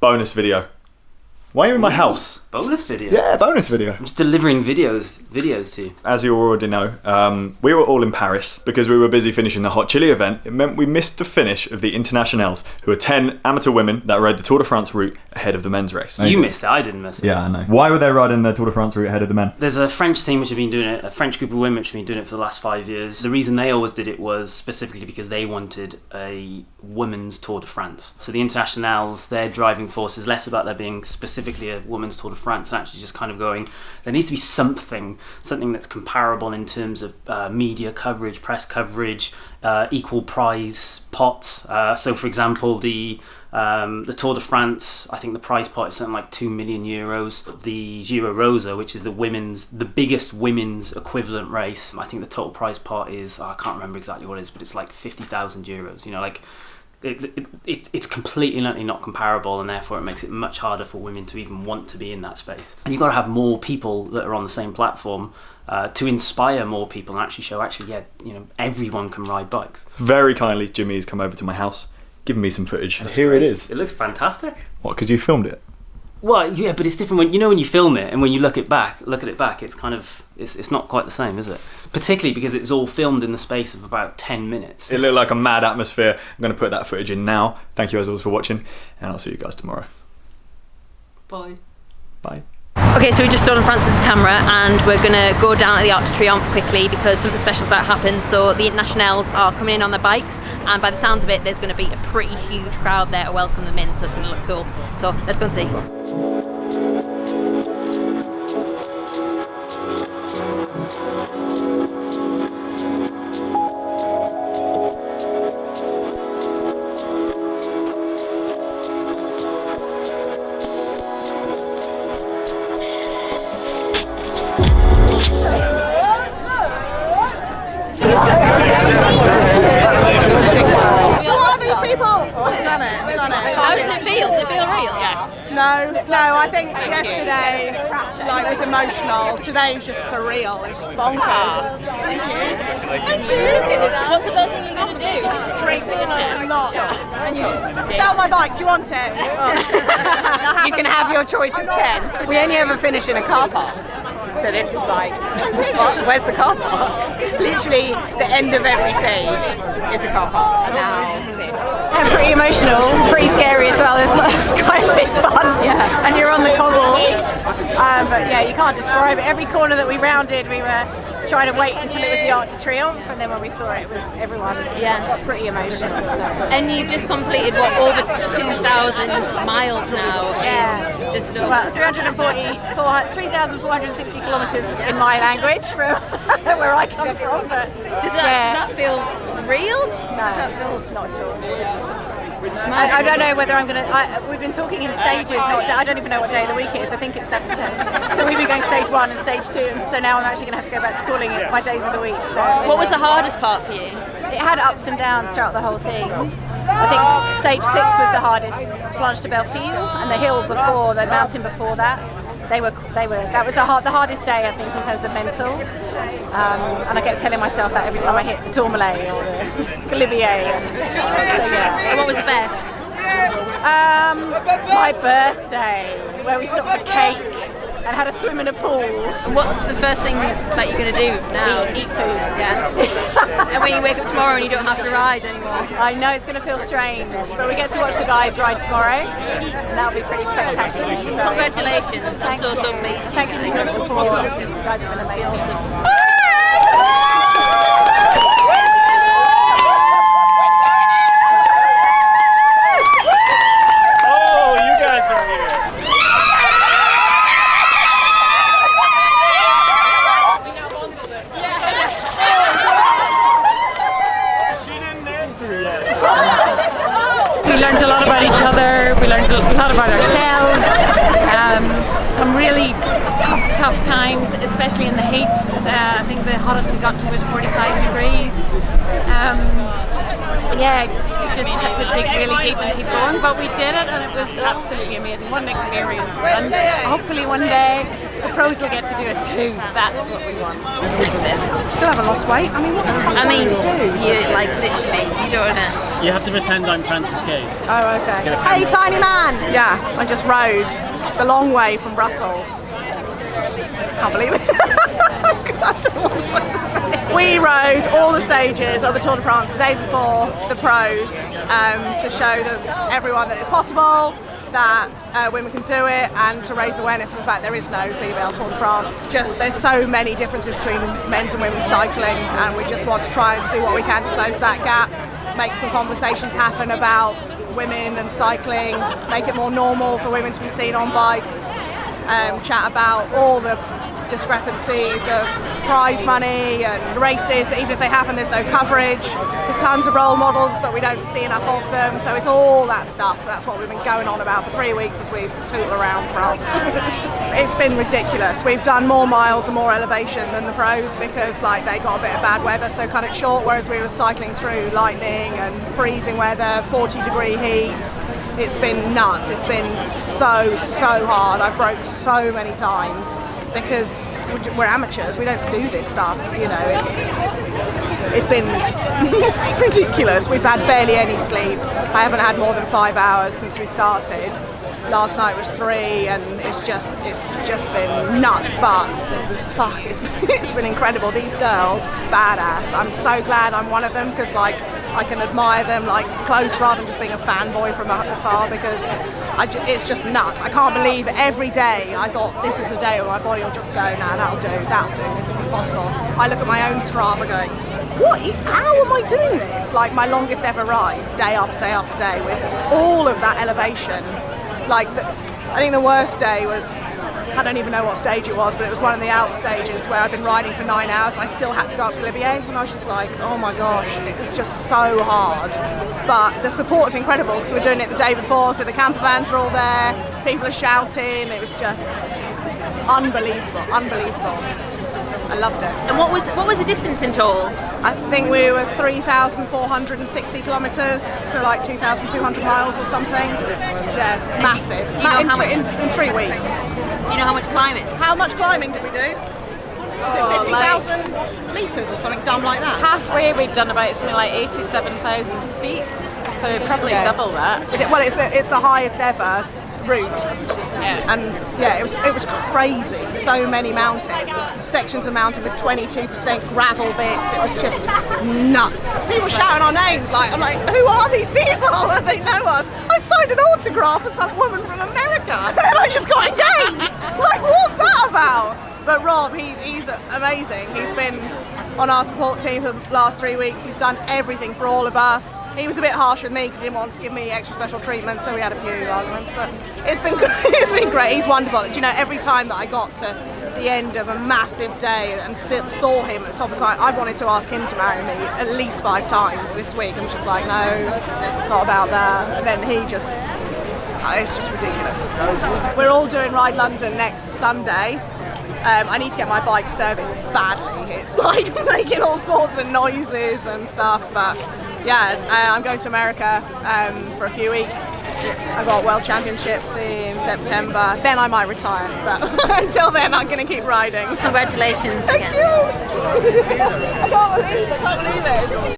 bonus video. Why are you in my house? Bonus video? Yeah, bonus video. I'm just delivering videos to you. As you already know, we were all in Paris because we were busy finishing the Hot Chili event. It meant we missed the finish of the Internationelles, who are 10 amateur women that rode the Tour de France route ahead of the men's race. You missed it, I didn't miss it. Yeah, I know. Why were they riding the Tour de France route ahead of the men? There's a French team which have been doing it, a French group of women which have been doing it for the last 5 years. The reason they always did it was specifically because they wanted a women's Tour de France. So the Internationales, their driving force is less about there being specifically a women's Tour de France, and actually just kind of going, there needs to be something that's comparable in terms of media coverage, press coverage, equal prize pots. So for example, the Tour de France, I think the prize pot is something like €2 million. The Giro Rosa, which is the biggest women's equivalent race, I think the total prize pot is, I can't remember exactly what it is, but it's like €50,000. You know, like it's completely not comparable, and therefore it makes it much harder for women to even want to be in that space. And you've got to have more people that are on the same platform to inspire more people and actually show, everyone can ride bikes. Very kindly, Jimmy has come over to my house, given me some footage. And here it is. It looks fantastic. What, because you filmed it? Well, yeah, but it's different when you film it and when you look at it back, it's kind of, it's not quite the same, is it? Particularly because it's all filmed in the space of about 10 minutes. It looked like a mad atmosphere. I'm going to put that footage in now. Thank you as always for watching, and I'll see you guys tomorrow. Bye. Bye. Okay, so we just stolen Francis's camera and we're going to go down at the Arc de Triomphe quickly because something special's about to happen. So the Internationales are coming in on their bikes, and by the sounds of it there's going to be a pretty huge crowd there to welcome them in, so it's going to look cool. So let's go and see. How does it feel? Does it feel real? Yes. No, I think yesterday was emotional. Today was just surreal. It's just bonkers. Thank you. Thank you. What's the first thing you're going to do? Drink a lot. Sell my bike, do you want it? You can have your choice of 10. We only ever finish in a car park. So this is like, what? Where's the car park? Literally, the end of every stage is a car park. And now this. And pretty emotional, pretty scary as well. It's quite a big bunch, Yeah. and you're on the cobbles. But yeah, you can't describe it. Every corner that we rounded, we were trying to wait until it was the Arc de Triomphe, and then when we saw it, was everyone pretty emotional. So. And you've just completed over 2,000 miles now. Just over. Well, 3,460 kilometres in my language from where I come from. But does that feel real? No, not at all. I don't know whether I'm going to... We've been talking in stages. I don't even know what day of the week it is. I think it's Saturday. So we've been going stage 1 and stage 2. And so now I'm actually going to have to go back to calling it my days of the week. So what was the hardest part for you? It had ups and downs throughout the whole thing. I think stage 6 was the hardest. Blanche de Belleville and the hill before, the mountain before that. That was the hardest day, I think, in terms of mental. And I kept telling myself that every time I hit the Tourmalet or the Galibier. So yeah. And what was the best? My birthday, where we stopped for cake and had a swim in a pool. And what's the first thing that you're going to do now? Eat food. Yeah. And when you wake up tomorrow and you don't have to ride anymore? I know it's going to feel strange, but we get to watch the guys ride tomorrow, and that'll be pretty spectacular. So. Congratulations! I'm so pleased. Thank you for your support. You guys have been amazing. We learned a lot about each other, we learned a lot about ourselves, some really tough times, especially in the heat. I think the hottest we got to was 45 degrees. Yeah, you just had to dig really deep and keep going, but we did it and it was absolutely amazing. What an experience. And hopefully one day the pros will get to do it too. That's what we want. Still haven't lost weight. I mean, what the fuck do? You like literally, you're doing it. You have to pretend I'm Francis CADE. Oh, okay. Hey, tiny man! Yeah, I just rode the long way from Brussels. Can't believe it. I don't know what to say. We rode all the stages of the Tour de France the day before the pros to show everyone that it's possible, that women can do it, and to raise awareness of the fact there is no female Tour de France. Just there's so many differences between men's and women's cycling, and we just want to try and do what we can to close that gap, make some conversations happen about women and cycling, make it more normal for women to be seen on bikes, chat about all the discrepancies of prize money and races that even if they happen there's no coverage. There's tons of role models but we don't see enough of them, so it's all that stuff. That's what we've been going on about for 3 weeks as we tootle around France. It's been ridiculous. We've done more miles and more elevation than the pros because like they got a bit of bad weather, so cut it short, whereas we were cycling through lightning and freezing weather, 40-degree heat. It's been nuts. It's been so hard. I've broke so many times because we're amateurs. We don't do this stuff, you know. It's been ridiculous. We've had barely any sleep. I haven't had more than 5 hours since we started. Last night was 3, and it's just been nuts. But fuck, it's been incredible. These girls, badass. I'm so glad I'm one of them because like I can admire them like close rather than just being a fanboy from afar because it's just nuts. I can't believe every day I thought this is the day where my body will just go, nah, that'll do, this is impossible. I look at my own Strava going, how am I doing this? Like my longest ever ride, day after day after day with all of that elevation. Like I think the worst day was, I don't even know what stage it was, but it was one of the Alp stages where I'd been riding for 9 hours and I still had to go up Wilier, and I was just like, oh my gosh, it was just so hard. But the support is incredible because we're doing it the day before, so the camper vans are all there, people are shouting, it was just unbelievable. I loved it. And what was the distance in total? I think we were 3,460 kilometres, so like 2,200 miles or something. Yeah, massive. Do you know how much in 3 weeks. Do you know how much climbing? How much climbing did we do? Was it 50,000 metres or something dumb like that? Halfway we've done about something like 87,000 feet, so probably double that. Well, it's the highest ever route. Yeah. And yeah, it was crazy. So many mountains, sections of mountain with 22% gravel bits. It was just nuts. People shouting our names. I'm like, who are these people? They know us. I signed an autograph with some woman from America, and I just got engaged. Like, what's that about? But Rob, he's amazing. He's been on our support team for the last 3 weeks. He's done everything for all of us. He was a bit harsh with me because he didn't want to give me extra special treatment, so we had a few arguments. But it's been great. It's been great. He's wonderful. Do you know, every time that I got to the end of a massive day and saw him at the top of the climb, I wanted to ask him to marry me at least 5 times this week. I'm just like, no, it's not about that. And then he just, it's just ridiculous. We're all doing Ride London next Sunday. I need to get my bike serviced badly. It's like making all sorts of noises and stuff, but yeah, I'm going to America for a few weeks. I've got World Championships in September. Then I might retire, but until then I'm going to keep riding. Congratulations Thank again. you! I can't believe this.